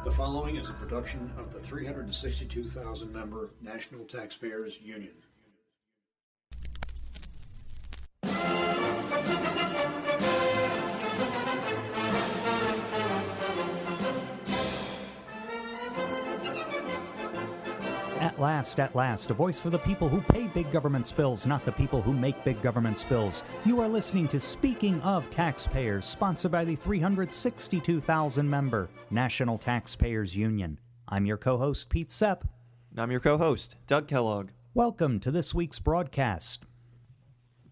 The following is a production of the 362,000-member National Taxpayers Union. At last, a voice for the people who pay big government's bills, not the people who make big government's bills. You are listening to Speaking of Taxpayers, sponsored by the 362,000-member National Taxpayers Union. I'm your co-host, Pete Sepp. And I'm your co-host, Doug Kellogg. Welcome to this week's broadcast.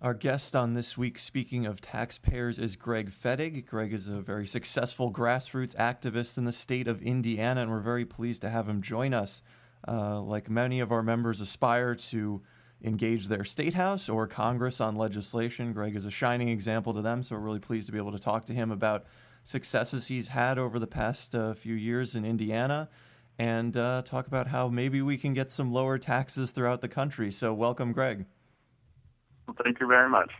Our guest on this week's Speaking of Taxpayers is Greg Fettig. Greg is a very successful grassroots activist in the state of Indiana, and we're very pleased to have him join us. Like many of our members aspire to engage their state house or Congress on legislation, Greg is a shining example to them, so we're really pleased to be able to talk to him about successes he's had over the past few years in Indiana and talk about how maybe we can get some lower taxes throughout the country. So welcome, Greg. Well, thank you very much.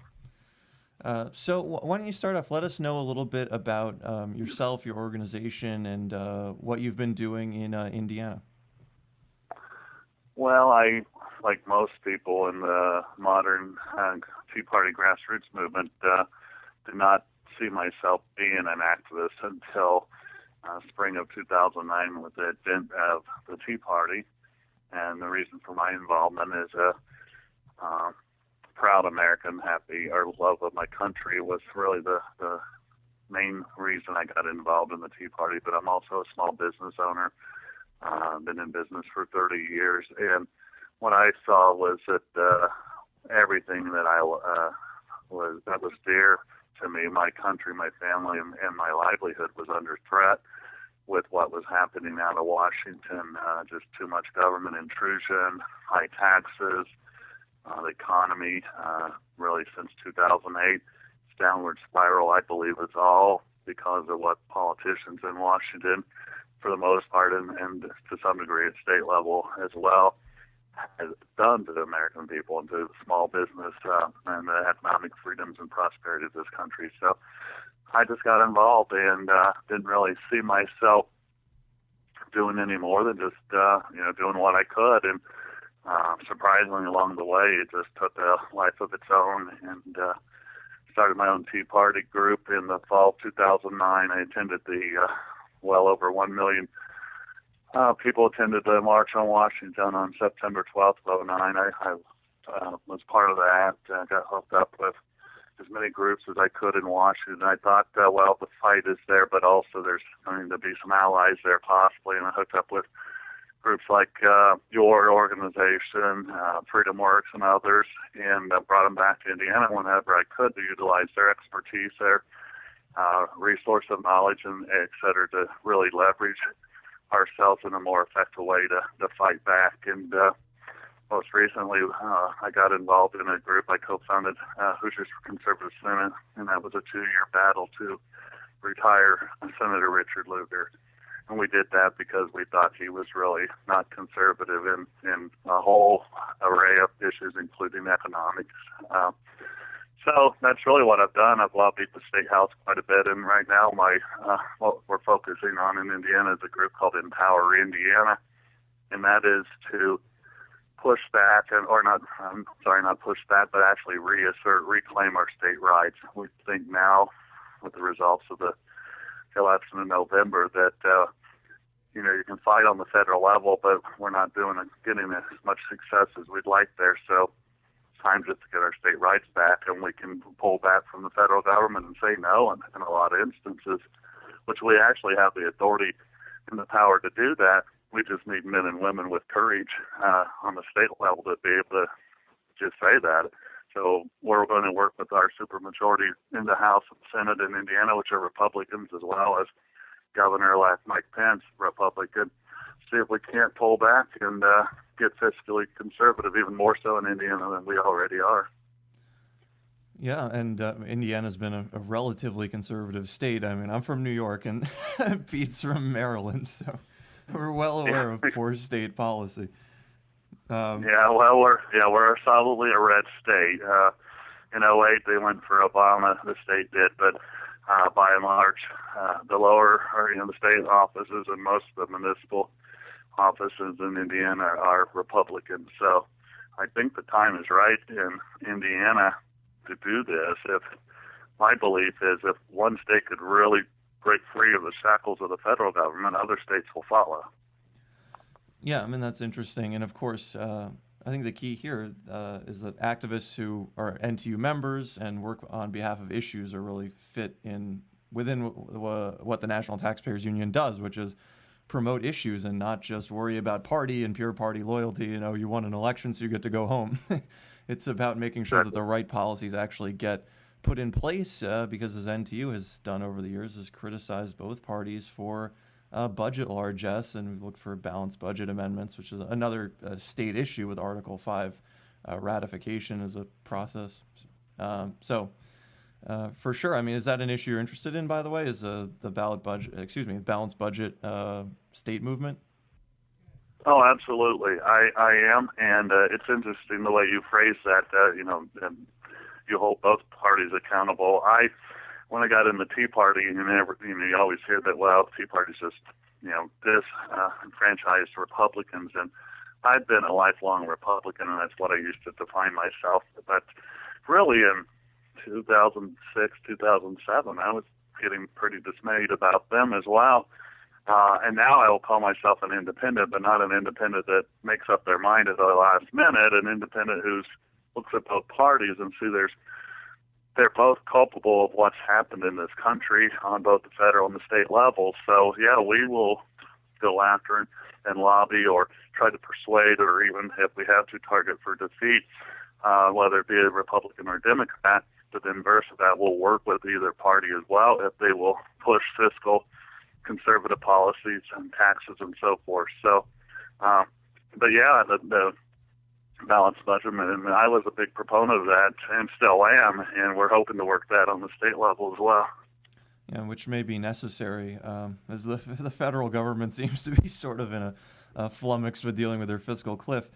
So why don't you start off? Let us know a little bit about yourself, your organization, and what you've been doing in Indiana. Well, I, like most people in the modern Tea Party grassroots movement, did not see myself being an activist until spring of 2009 with the advent of the Tea Party. And the reason for my involvement is a proud American, happy, or love of my country was really the main reason I got involved in the Tea Party. But I'm also a small business owner. Been in business for 30 years, and what I saw was that everything that was dear to me, my country, my family, and my livelihood was under threat with what was happening out of Washington. Just too much government intrusion, high taxes, the economy. Really, since 2008, it's downward spiral. I believe it's all because of what politicians in Washington, for the most part, and to some degree at state level as well, has done to the American people and to small business and the economic freedoms and prosperity of this country. So I just got involved and didn't really see myself doing any more than just doing what I could. And surprisingly, along the way, it just took a life of its own and started my own Tea Party group in the fall of 2009. I attended the well over 1 million people attended the March on Washington on September 12th, 2009. I was part of that. Got hooked up with as many groups as I could in Washington. I thought, well, the fight is there, but also there's going to be some allies there possibly. And I hooked up with groups like your organization, Freedom Works, and others, and brought them back to Indiana whenever I could to utilize their expertise, their resource of knowledge, and et cetera, to really leverage ourselves in a more effective way to fight back. And most recently, I got involved in a group I co-founded, Hoosiers for Conservative Senate, and that was a 2-year battle to retire Senator Richard Lugar. And we did that because we thought he was really not conservative in a whole array of issues, including economics. So that's really what I've done. I've lobbied the State House quite a bit, and right now what we're focusing on in Indiana is a group called Empower Indiana, and that is to push back, not push back, but actually reclaim our state rights. We think now, with the results of the election in November, that you can fight on the federal level, but we're not getting as much success as we'd like there. So time just to get our state rights back, and we can pull back from the federal government and say no in a lot of instances, which we actually have the authority and the power to do that. We just need men and women with courage on the state level to be able to just say that. So we're going to work with our supermajority in the House and Senate in Indiana, which are Republicans, as well as Governor-elect Mike Pence, Republican, see if we can't pull back and get fiscally conservative, even more so in Indiana than we already are. Yeah, and Indiana's been a relatively conservative state. I mean, I'm from New York, and Pete's from Maryland, so we're well aware of poor state policy. We're solidly a red state. In 2008, they went for Obama, the state did, but by and large, the lower or the state offices and most of the municipal offices in Indiana are Republicans. So I think the time is right in Indiana to do this. If my belief is if one state could really break free of the shackles of the federal government, other states will follow. Yeah, I mean, that's interesting. And of course, I think the key here is that activists who are NTU members and work on behalf of issues are really fit within what the National Taxpayers Union does, which is promote issues and not just worry about party and pure party loyalty. You won an election, so you get to go home. It's about making sure that the right policies actually get put in place because, as NTU has done over the years, has criticized both parties for budget largesse, and we've looked for balanced budget amendments, which is another state issue with Article 5 ratification as a process. For sure, I mean, is that an issue you're interested in, by the way, is the balanced budget state movement? Oh, absolutely. I am, and it's interesting the way you phrase that, you hold both parties accountable. When I got in the Tea Party, you always hear that, well, the Tea Party's just, disenfranchised Republicans, and I've been a lifelong Republican, and that's what I used to define myself. But really in 2006, 2007, I was getting pretty dismayed about them as well. And now I will call myself an independent, but not an independent that makes up their mind at the last minute, an independent who looks at both parties and see they're both culpable of what's happened in this country on both the federal and the state level. So, yeah, we will go after and lobby or try to persuade, or even if we have to target for defeat, whether it be a Republican or Democrat. But the inverse of that, we'll work with either party as well if they will push fiscal conservative policies and taxes and so forth. So, but yeah, the balanced budget, and I was a big proponent of that and still am, and we're hoping to work that on the state level as well. Yeah, which may be necessary, as the federal government seems to be sort of in a flummox with dealing with their fiscal cliff.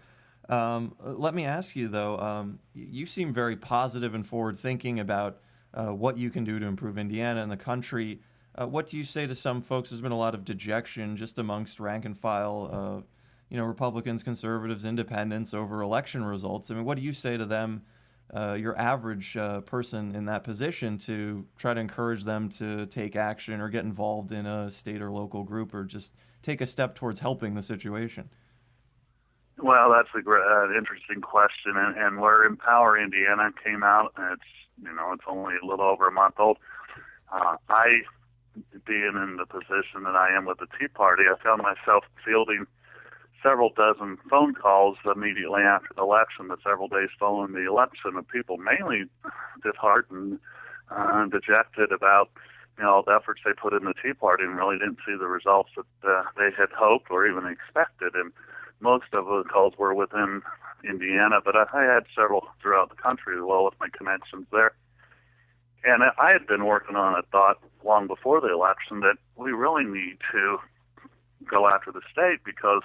Let me ask you, though, you seem very positive and forward-thinking about what you can do to improve Indiana and the country. What do you say to some folks? There's been a lot of dejection just amongst rank-and-file Republicans, conservatives, independents over election results. I mean, what do you say to them, your average person in that position, to try to encourage them to take action or get involved in a state or local group or just take a step towards helping the situation? Well, that's an interesting question, and where Empower Indiana came out, it's only a little over a month old. Being in the position that I am with the Tea Party, I found myself fielding several dozen phone calls immediately after the election, the several days following the election, of people mainly disheartened and dejected about the efforts they put in the Tea Party and really didn't see the results that they had hoped or even expected. And most of the calls were within Indiana, but I had several throughout the country as well with my connections there. And I had been working on a thought long before the election that we really need to go after the state, because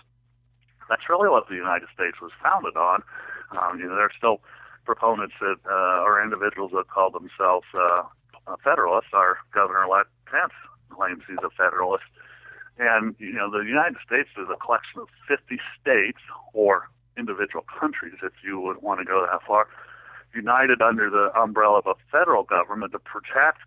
that's really what the United States was founded on. There are still proponents that or individuals that call themselves Federalists. Our Governor-elect Pence claims he's a Federalist. And, the United States is a collection of 50 states, or individual countries, if you would want to go that far, united under the umbrella of a federal government to protect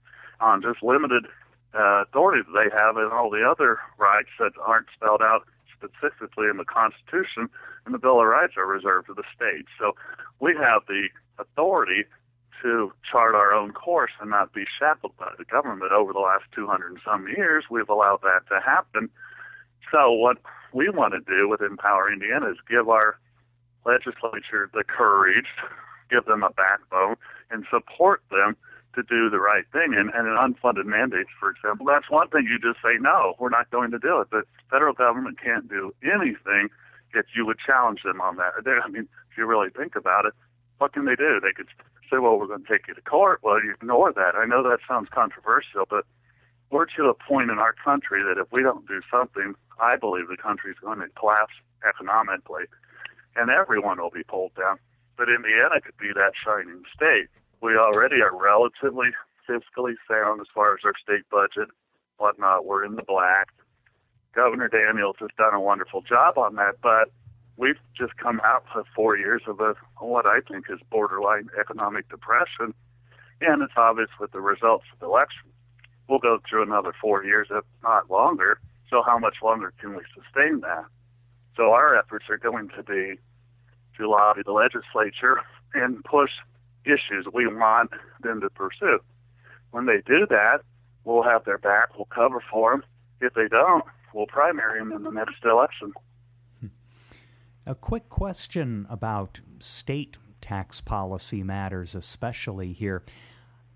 on just limited authority that they have and all the other rights that aren't spelled out specifically in the Constitution, and the Bill of Rights are reserved to the states. So we have the authority to chart our own course and not be shackled by the government. Over the last 200 and some years, we've allowed that to happen. So what we want to do with Empower Indiana is give our legislature the courage, give them a backbone, and support them to do the right thing. And unfunded mandates, for example, that's one thing you just say, no, we're not going to do it. The federal government can't do anything if you would challenge them on that. If you really think about it, what can they do? They could say, well, we're going to take you to court. Well, you ignore that. I know that sounds controversial, but we're to a point in our country that if we don't do something, I believe the country is going to collapse economically, and everyone will be pulled down. But Indiana could be that shining state. We already are relatively fiscally sound as far as our state budget, whatnot. We're in the black. Governor Daniels has done a wonderful job on that, but we've just come out of 4 years of what I think is borderline economic depression, and it's obvious with the results of the election. We'll go through another 4 years, if not longer, so how much longer can we sustain that? So our efforts are going to be to lobby the legislature and push issues we want them to pursue. When they do that, we'll have their back, we'll cover for them. If they don't, we'll primary them in the next election. A quick question about state tax policy matters, especially here.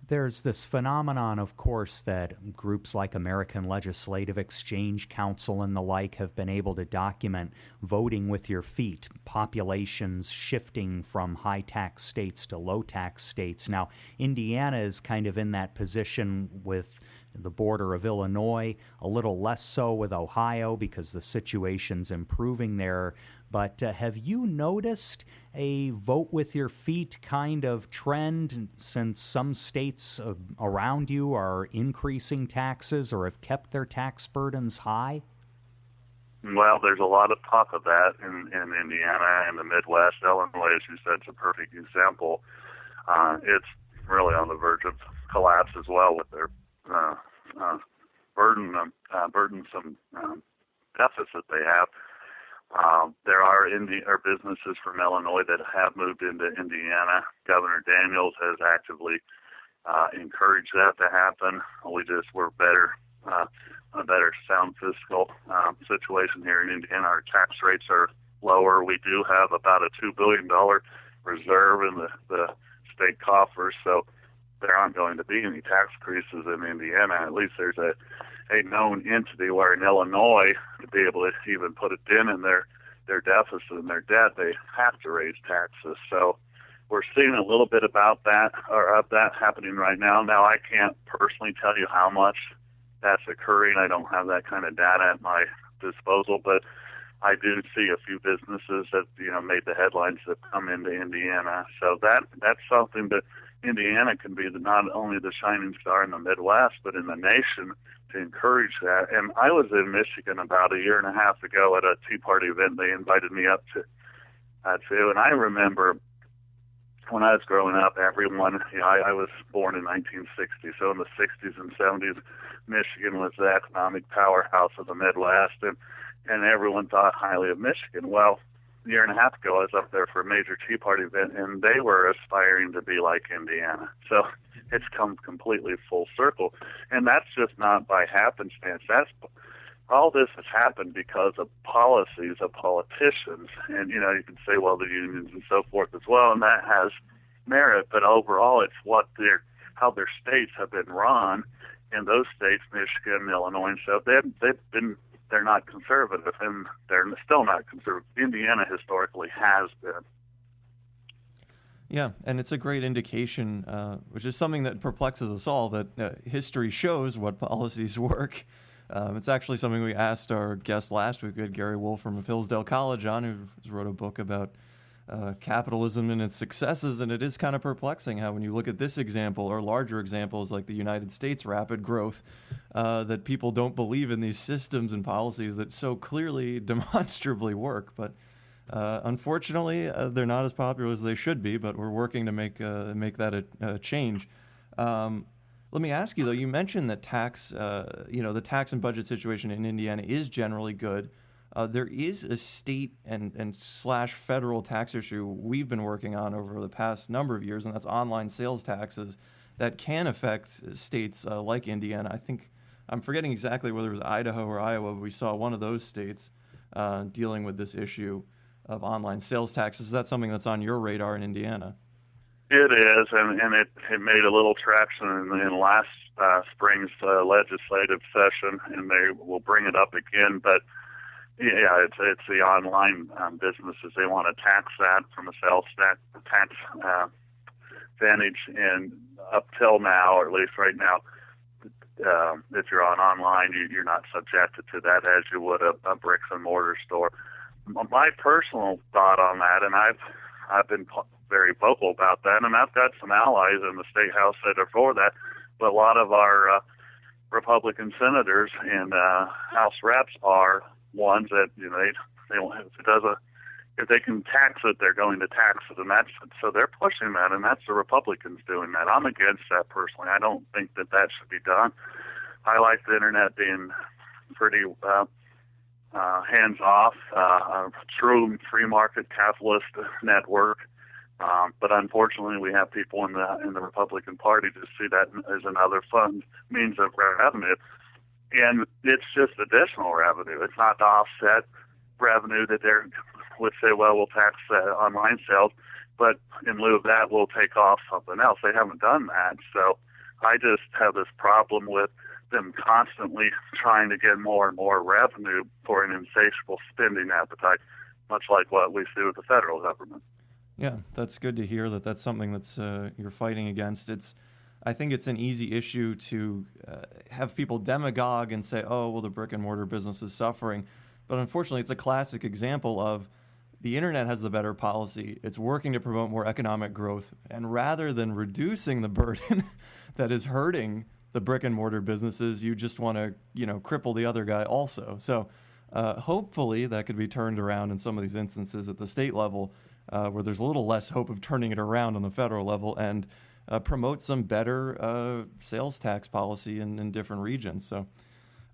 There's this phenomenon, of course, that groups like American Legislative Exchange Council and the like have been able to document voting with your feet, populations shifting from high-tax states to low-tax states. Now, Indiana is kind of in that position with the border of Illinois, a little less so with Ohio because the situation's improving there. But have you noticed a vote with your feet kind of trend since some states around you are increasing taxes or have kept their tax burdens high? Well, there's a lot of talk of that in Indiana and the Midwest. Illinois, as you said, is a perfect example. It's really on the verge of collapse as well with their burdensome deficit they have. There are businesses from Illinois that have moved into Indiana. Governor Daniels has actively encouraged that to happen. We're a better sound fiscal situation here in Indiana. Our tax rates are lower. We do have about a $2 billion reserve in the state coffers, so there aren't going to be any tax increases in Indiana. At least there's a known entity where in Illinois, to be able to even put a dent in their deficit and their debt, they have to raise taxes. So we're seeing a little bit about that, or of that happening right now. Now, I can't personally tell you how much that's occurring. I don't have that kind of data at my disposal, but I do see a few businesses that made the headlines that come into Indiana. So that's something that Indiana can be not only the shining star in the Midwest, but in the nation to encourage that. And I was in Michigan about a year and a half ago at a Tea Party event they invited me up to. And I remember when I was growing up, everyone, I was born in 1960, so in the 60s and 70s, Michigan was the economic powerhouse of the Midwest, and everyone thought highly of Michigan. Well, a year and a half ago, I was up there for a major Tea Party event, and they were aspiring to be like Indiana. So it's come completely full circle, and that's just not by happenstance. All this has happened because of policies of politicians, and you can say, well, the unions and so forth as well, and that has merit. But overall, it's how their states have been run, and those states, Michigan, Illinois, and so they're not conservative, and they're still not conservative. Indiana historically has been. Yeah, and it's a great indication, which is something that perplexes us all, that history shows what policies work. It's actually something we asked our guest last week. We had Gary Wolfram of Hillsdale College on, who wrote a book about capitalism and its successes, and it is kind of perplexing how when you look at this example or larger examples like the United States' rapid growth, that people don't believe in these systems and policies that so clearly demonstrably work. But unfortunately, they're not as popular as they should be, but we're working to make that a change. Let me ask you, though, you mentioned that the tax and budget situation in Indiana is generally good. There is a state and / federal tax issue we've been working on over the past number of years, and that's online sales taxes that can affect states like Indiana. I think I'm forgetting exactly whether it was Idaho or Iowa, but we saw one of those states dealing with this issue of online sales taxes. Is that something that's on your radar in Indiana? It is, and it made a little traction in last spring's legislative session, and they will bring it up again. But yeah, it's the online businesses. They want to tax that from a sales tax advantage, and up till now, or at least right now, if you're online, you're not subjected to that as you would a bricks and mortar store. My personal thought on that, and I've been very vocal about that, and I've got some allies in the State House that are for that, but a lot of our Republican senators and House reps are ones that they don't have, if they can tax it, they're going to tax it, and so they're pushing that, and that's the Republicans doing that. I'm against that personally. I don't think that should be done. I like the internet being pretty hands off, a true free market capitalist network. But unfortunately, we have people in the Republican Party to see that as another means of revenue, and it's just additional revenue. It's not the offset revenue that they would say, well, we'll tax online sales, but in lieu of that, we'll take off something else. They haven't done that, so I just have this problem with them constantly trying to get more and more revenue for an insatiable spending appetite, much like what we see with the federal government. Yeah, that's good to hear that that's something that's you're fighting against. I think it's an easy issue to have people demagogue and say, oh, well, the brick and mortar business is suffering. But unfortunately, it's a classic example of the internet has the better policy. It's working to promote more economic growth. And rather than reducing the burden that is hurting the brick and mortar businesses, you just want to, cripple the other guy also. So hopefully that could be turned around in some of these instances at the state level, where there's a little less hope of turning it around on the federal level, and promote some better sales tax policy in different regions. So,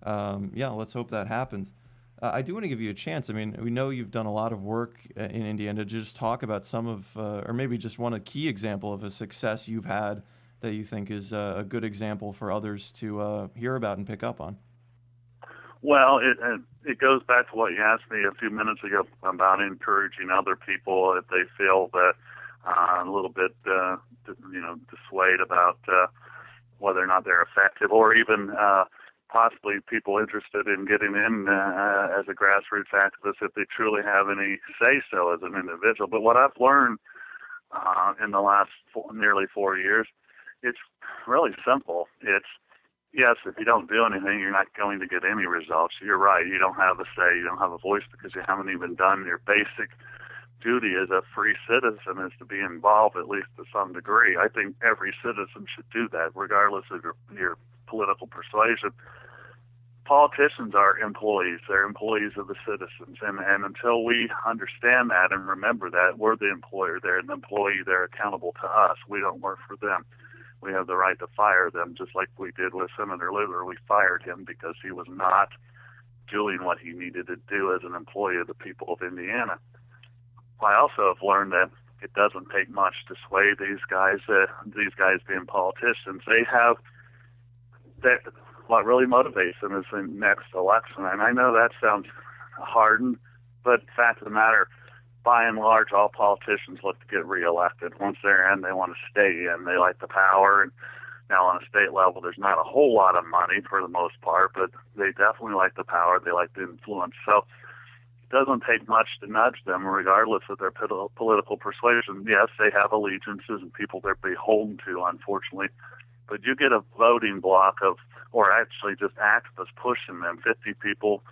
let's hope that happens. I do want to give you a chance. I mean, we know you've done a lot of work in Indiana. To just talk about some of, or maybe just one key example of a success you've had that you think is a good example for others to hear about and pick up on. Well, it goes back to what you asked me a few minutes ago about encouraging other people if they feel that a little bit, dissuade about whether or not they're effective, or even possibly people interested in getting in as a grassroots activist if they truly have any say-so as an individual. But what I've learned in the last nearly 4 years, it's really simple. It's, yes, if you don't do anything, you're not going to get any results. You're right. You don't have a say. You don't have a voice because you haven't even done your basic duty as a free citizen, is to be involved at least to some degree. I think every citizen should do that, regardless of your political persuasion. Politicians are employees. They're employees of the citizens. And until we understand that and remember that, we're the employer. They're an employee. They're accountable to us. We don't work for them. We have the right to fire them, just like we did with Senator Lugar. We fired him because he was not doing what he needed to do as an employee of the people of Indiana. I also have learned that it doesn't take much to sway these guys being politicians. They have that. What really motivates them is the next election. And I know that sounds hardened, but the fact of the matter, by and large, all politicians look to get reelected. Once they're in, they want to stay in. They like the power. And now on a state level, there's not a whole lot of money for the most part, but they definitely like the power. They like the influence. So it doesn't take much to nudge them, regardless of their political persuasion. Yes, they have allegiances and people they're beholden to, unfortunately. But you get a voting block or actually just activists pushing them, 50 people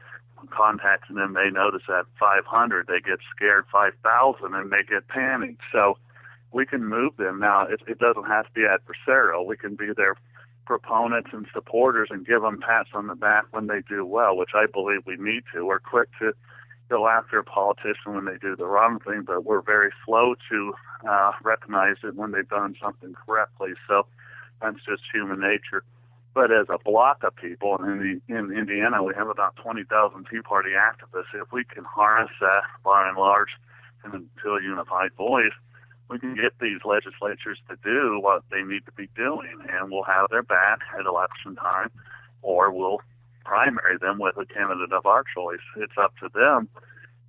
contacting them. They notice at 500, they get scared, 5,000, and they get panicked. So we can move them. Now, it doesn't have to be adversarial. We can be their proponents and supporters and give them pats on the back when they do well, which I believe we need to. We're quick to go after a politician when they do the wrong thing, but we're very slow to recognize it when they've done something correctly. So that's just human nature. But as a block of people, in Indiana, we have about 20,000 Tea Party activists. If we can harness that, by and large, into a unified voice, we can get these legislatures to do what they need to be doing, and we'll have their back at election time, or we'll primary them with a candidate of our choice. It's up to them,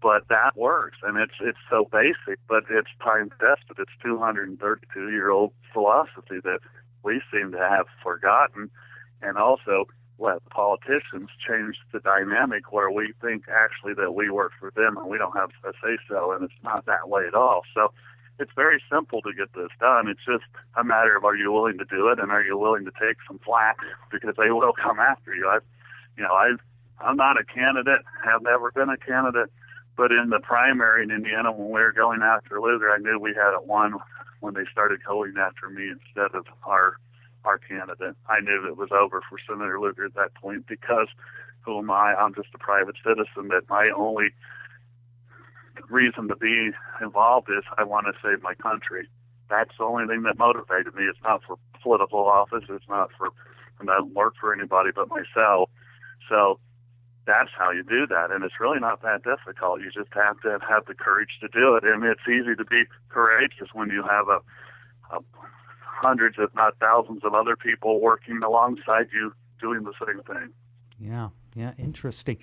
but that works, and it's so basic, but it's time-tested. It's 232-year-old philosophy that we seem to have forgotten, and also let politicians change the dynamic where we think actually that we work for them and we don't have a say-so, and it's not that way at all. So it's very simple to get this done. It's just a matter of, are you willing to do it, and are you willing to take some flack, because they will come after you. I'm not a candidate, have never been a candidate, but in the primary in Indiana, when we were going after Lugar, I knew we had it won when they started going after me instead of our our candidate. I knew it was over for Senator Lugar at that point because who am I? I'm just a private citizen. That my only reason to be involved is I want to save my country. That's the only thing that motivated me. It's not for political office. It's not for, and I don't work for anybody but myself. So that's how you do that. And it's really not that difficult. You just have to have the courage to do it. And it's easy to be courageous when you have a hundreds, if not thousands, of other people working alongside you doing the same thing. Yeah, interesting.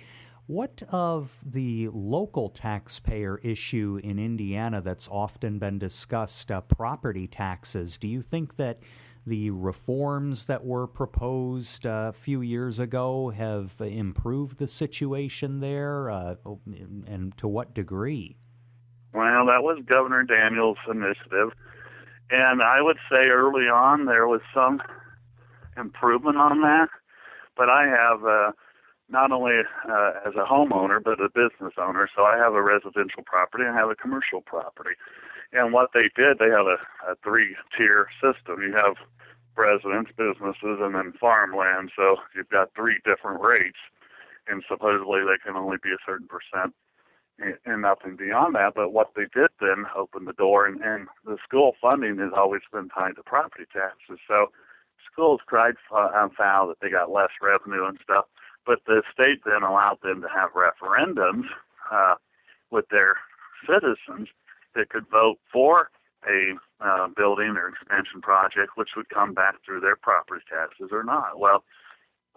What of the local taxpayer issue in Indiana that's often been discussed, property taxes? Do you think that the reforms that were proposed a few years ago have improved the situation there, and to what degree? Well, that was Governor Daniels' initiative. And I would say early on there was some improvement on that. But I have, not only as a homeowner, but a business owner. So I have a residential property and I have a commercial property. And what they did, they have a three-tier system. You have residents, businesses, and then farmland. So you've got three different rates. And supposedly they can only be a certain percent and nothing beyond that. But what they did then opened the door, and the school funding has always been tied to property taxes. So schools cried foul that they got less revenue and stuff. But the state then allowed them to have referendums with their citizens that could vote for a building or expansion project, which would come back through their property taxes or not. Well,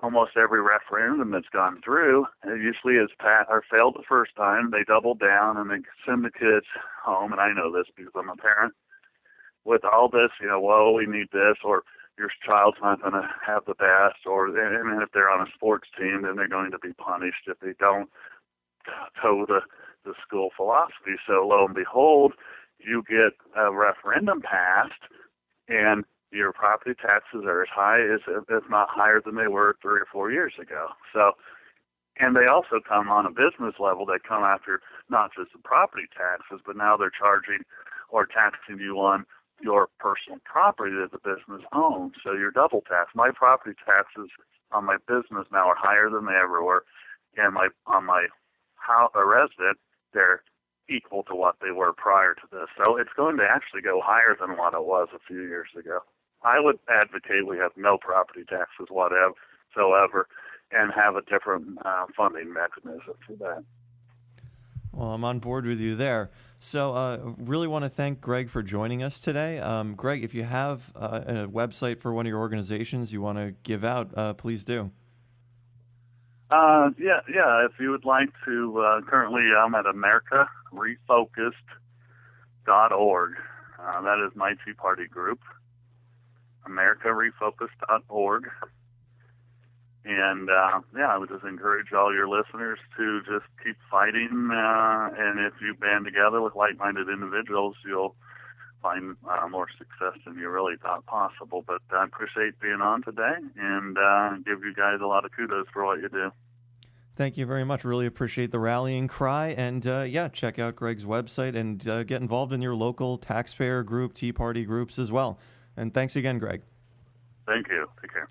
almost every referendum that's gone through, it usually is failed the first time. They double down and they send the kids home, and I know this because I'm a parent, with all this, whoa, we need this, or your child's not going to have the best, and if they're on a sports team, then they're going to be punished if they don't toe the school philosophy. So lo and behold, you get a referendum passed, and your property taxes are as high as, if not higher than they were 3 or 4 years ago. So, and they also come on a business level. They come after not just the property taxes, but now they're charging or taxing you on your personal property that the business owns. So you're double taxed. My property taxes on my business now are higher than they ever were, and on my house, a resident, they're equal to what they were prior to this. So it's going to actually go higher than what it was a few years ago. I would advocate we have no property taxes whatsoever and have a different funding mechanism for that. Well, I'm on board with you there. So really want to thank Greg for joining us today. Greg, if you have a website for one of your organizations you want to give out, please do. Yeah. If you would like to, currently I'm at AmericaRefocused.org. That is my Tea Party group, AmericaRefocused.org. And, I would just encourage all your listeners to just keep fighting. And if you band together with like-minded individuals, you'll find more success than you really thought possible. But I appreciate being on today and give you guys a lot of kudos for what you do. Thank you very much. Really appreciate the rallying cry. And check out Greg's website and get involved in your local taxpayer group, Tea Party groups as well. And thanks again, Greg. Thank you. Take care.